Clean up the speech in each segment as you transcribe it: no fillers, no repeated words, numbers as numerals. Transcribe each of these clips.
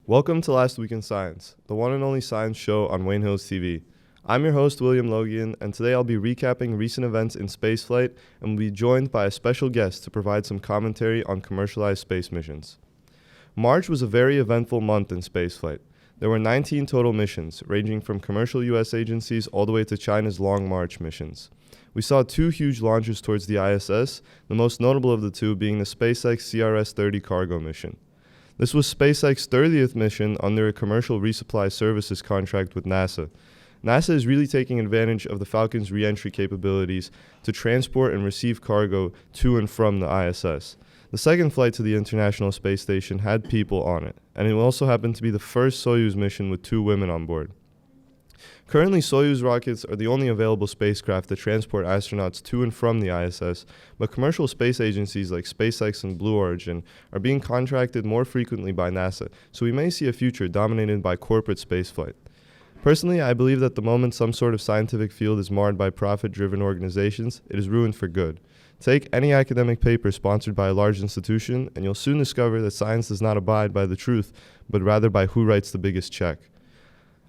Welcome to Last Week in Science, the one and only science show on Wayne Hills TV. I'm your host, William Logian, and today I'll be recapping recent events in spaceflight and will be joined by a special guest to provide some commentary on commercialized space missions. March was a very eventful month in spaceflight. There were 19 total missions, ranging from commercial U.S. agencies all the way to China's Long March missions. We saw two huge launches towards the ISS, the most notable of the two being the SpaceX CRS-30 cargo mission. This was SpaceX's 30th mission under a commercial resupply services contract with NASA. NASA is really taking advantage of the Falcon's re-entry capabilities to transport and receive cargo to and from the ISS. The second flight to the International Space Station had people on it, and it also happened to be the first Soyuz mission with 2 women on board. Currently, Soyuz rockets are the only available spacecraft that transport astronauts to and from the ISS, but commercial space agencies like SpaceX and Blue Origin are being contracted more frequently by NASA, so we may see a future dominated by corporate spaceflight. Personally, I believe that the moment some sort of scientific field is marred by profit-driven organizations, it is ruined for good. Take any academic paper sponsored by a large institution, and you'll soon discover that science does not abide by the truth, but rather by who writes the biggest check.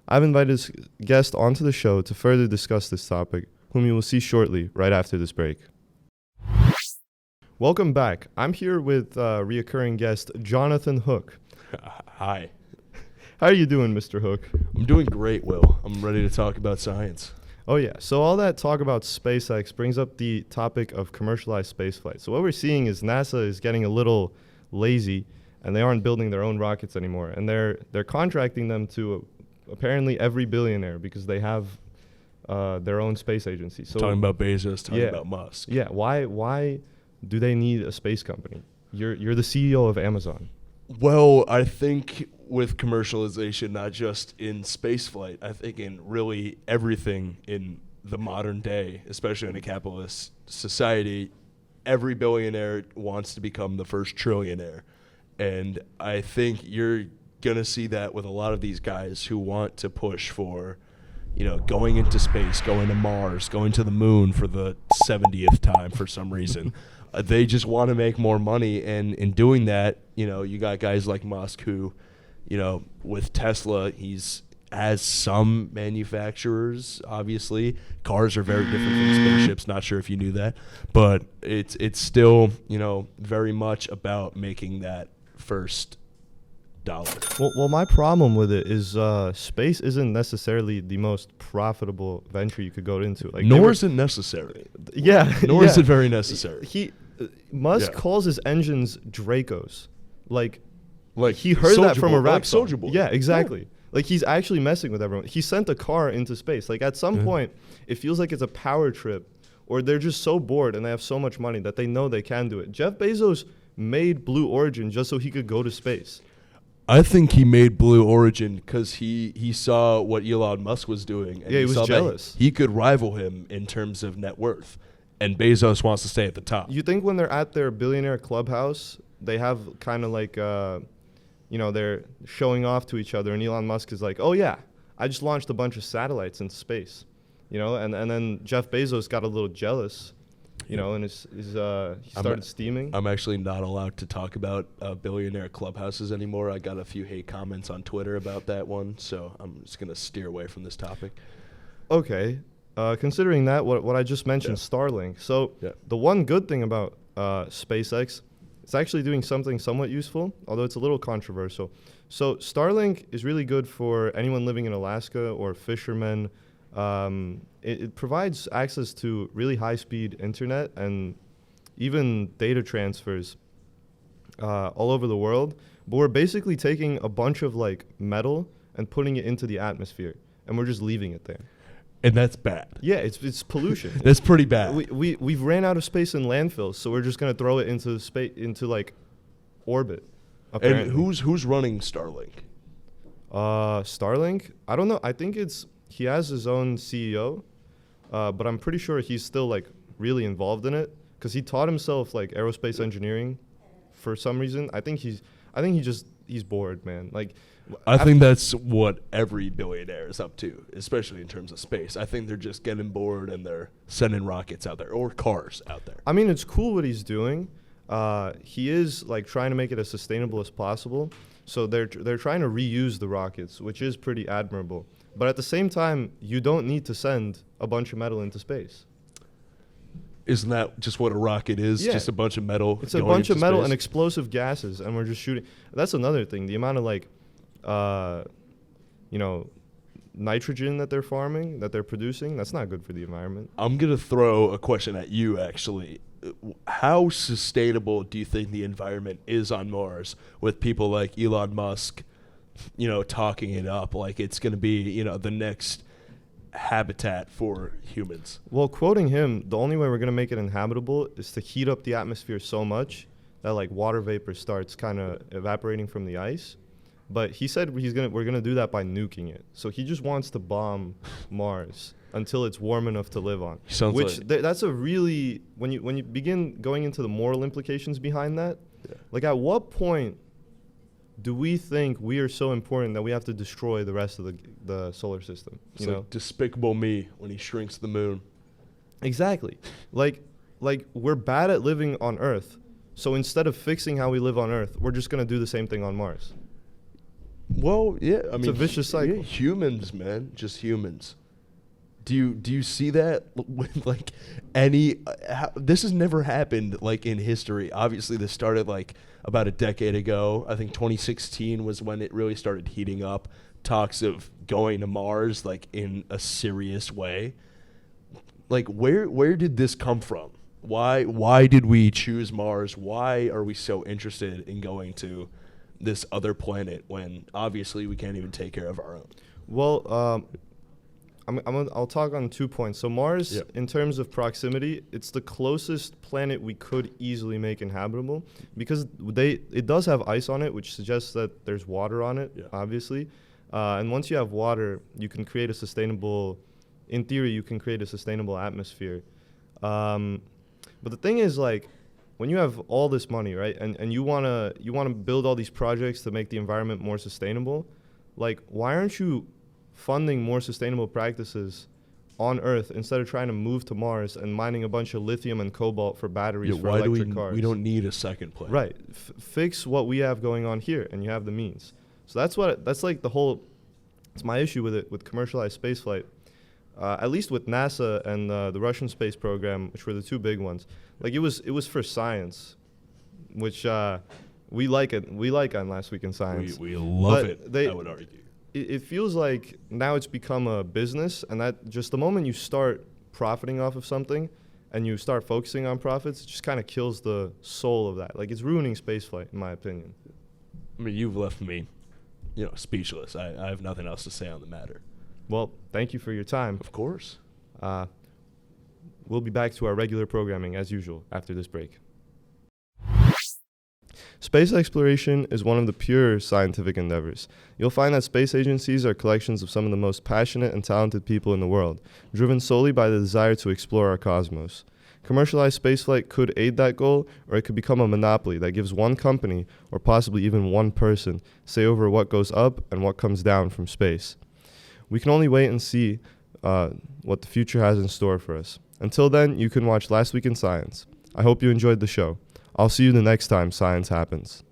I've invited a guest onto the show to further discuss this topic, whom you will see shortly, right after this break. Welcome back. I'm here with reoccurring guest Jonathan Hook. Hi. How are you doing, Mr. Hook? I'm doing great, Will. I'm ready to talk about science. Oh yeah, so all that talk about SpaceX brings up the topic of commercialized spaceflight. So what we're seeing is NASA is getting a little lazy, and they aren't building their own rockets anymore, and they're contracting them to apparently every billionaire because they have their own space agency. So talking about Bezos, talking about Musk. Yeah, why do they need a space company? You're the CEO of Amazon. Well, I think with commercialization, not just in spaceflight, I think in really everything in the modern day, especially in a capitalist society, every billionaire wants to become the first trillionaire. And I think you're going to see that with a lot of these guys who want to push for, going into space, going to Mars, going to the moon for the 70th time for some reason. They just want to make more money, and in doing that, you got guys like Musk who, with Tesla, has some manufacturers, obviously. Cars are very different from spaceships, not sure if you knew that, but it's still, very much about making that first dollar. Well, my problem with it is space isn't necessarily the most profitable venture you could go into. Nor is it necessary. Yeah. Nor is it very necessary. Musk calls his engines Dracos. Like he heard Soulja that from a rap like song. Soulja Boy. Yeah, exactly. Yeah. Like he's actually messing with everyone. He sent a car into space. Like at some point, it feels like it's a power trip, or they're just so bored and they have so much money that they know they can do it. Jeff Bezos made Blue Origin just so he could go to space. I think he made Blue Origin because he saw what Elon Musk was doing. And he was jealous. He could rival him in terms of net worth. And Bezos wants to stay at the top. You think when they're at their billionaire clubhouse, they have kind of like, they're showing off to each other, and Elon Musk is like, oh yeah, I just launched a bunch of satellites into space, and then Jeff Bezos got a little jealous, and he started steaming. I'm actually not allowed to talk about billionaire clubhouses anymore. I got a few hate comments on Twitter about that one, so I'm just going to steer away from this topic. Okay. Considering that, what I just mentioned, Starlink. So the one good thing about SpaceX, it's actually doing something somewhat useful, although it's a little controversial. So Starlink is really good for anyone living in Alaska or fishermen. It provides access to really high-speed internet and even data transfers all over the world. But we're basically taking a bunch of metal and putting it into the atmosphere, and we're just leaving it there. And that's bad. Yeah, it's pollution. That's pretty bad. We've ran out of space in landfills, so we're just gonna throw it into orbit. Apparently. And who's running Starlink? Starlink? I don't know. I think he has his own CEO, but I'm pretty sure he's still really involved in it because he taught himself aerospace engineering for some reason. I think he's bored, man. I think that's what every billionaire is up to, especially in terms of space. I think they're just getting bored and they're sending rockets out there or cars out there. I mean, it's cool what he's doing. He is trying to make it as sustainable as possible. So they're trying to reuse the rockets, which is pretty admirable. But at the same time, you don't need to send a bunch of metal into space. Isn't that just what a rocket is? Yeah. Just a bunch of metal. It's a going bunch of into metal space? and explosive gases, and we're just shooting. That's another thing. The amount of nitrogen that they're farming, that they're producing, that's not good for the environment. I'm going to throw a question at you, actually. How sustainable do you think the environment is on Mars with people like Elon Musk, talking it up like it's going to be, the next habitat for humans? Well, quoting him, the only way we're going to make it inhabitable is to heat up the atmosphere so much that like water vapor starts kind of evaporating from the ice. But he said we're gonna do that by nuking it. So he just wants to bomb Mars until it's warm enough to live on. That's a really when you begin going into the moral implications behind that. Yeah. Like, at what point do we think we are so important that we have to destroy the rest of the solar system? It's like Despicable Me when he shrinks the moon. Exactly. like we're bad at living on Earth. So instead of fixing how we live on Earth, we're just gonna do the same thing on Mars. Well, yeah, I mean, it's a vicious cycle. Yeah, humans, man, just humans. Do you see that with like any? This has never happened like in history. Obviously, this started like about a decade ago. I think 2016 was when it really started heating up. Talks of going to Mars, like in a serious way. Like, where did this come from? Why did we choose Mars? Why are we so interested in going to this other planet when obviously we can't even take care of our own? Well, I'll talk on 2 points. So Mars, in terms of proximity, it's the closest planet we could easily make inhabitable because it does have ice on it, which suggests that there's water on it, obviously. And once you have water, you can create in theory, you can create a sustainable atmosphere. But the thing is, like, when you have all this money, right, and you wanna build all these projects to make the environment more sustainable, like, why aren't you funding more sustainable practices on Earth instead of trying to move to Mars and mining a bunch of lithium and cobalt for batteries for electric cars? We don't need a second planet. Right. Fix what we have going on here, and you have the means. So that's like the whole. It's my issue with it, with commercialized spaceflight. At least with NASA and the Russian space program, which were the two big ones. Like, it was for science, which we like it. We like on Last Week in Science. We love it, I would argue. It feels like now it's become a business, and that just the moment you start profiting off of something and you start focusing on profits, it just kind of kills the soul of that. Like, it's ruining spaceflight, in my opinion. I mean, you've left me, speechless. I have nothing else to say on the matter. Well, thank you for your time. Of course. We'll be back to our regular programming as usual after this break. Space exploration is one of the pure scientific endeavors. You'll find that space agencies are collections of some of the most passionate and talented people in the world, driven solely by the desire to explore our cosmos. Commercialized spaceflight could aid that goal, or it could become a monopoly that gives one company, or possibly even one person, say over what goes up and what comes down from space. We can only wait and see what the future has in store for us. Until then, you can watch Last Week in Science. I hope you enjoyed the show. I'll see you the next time science happens.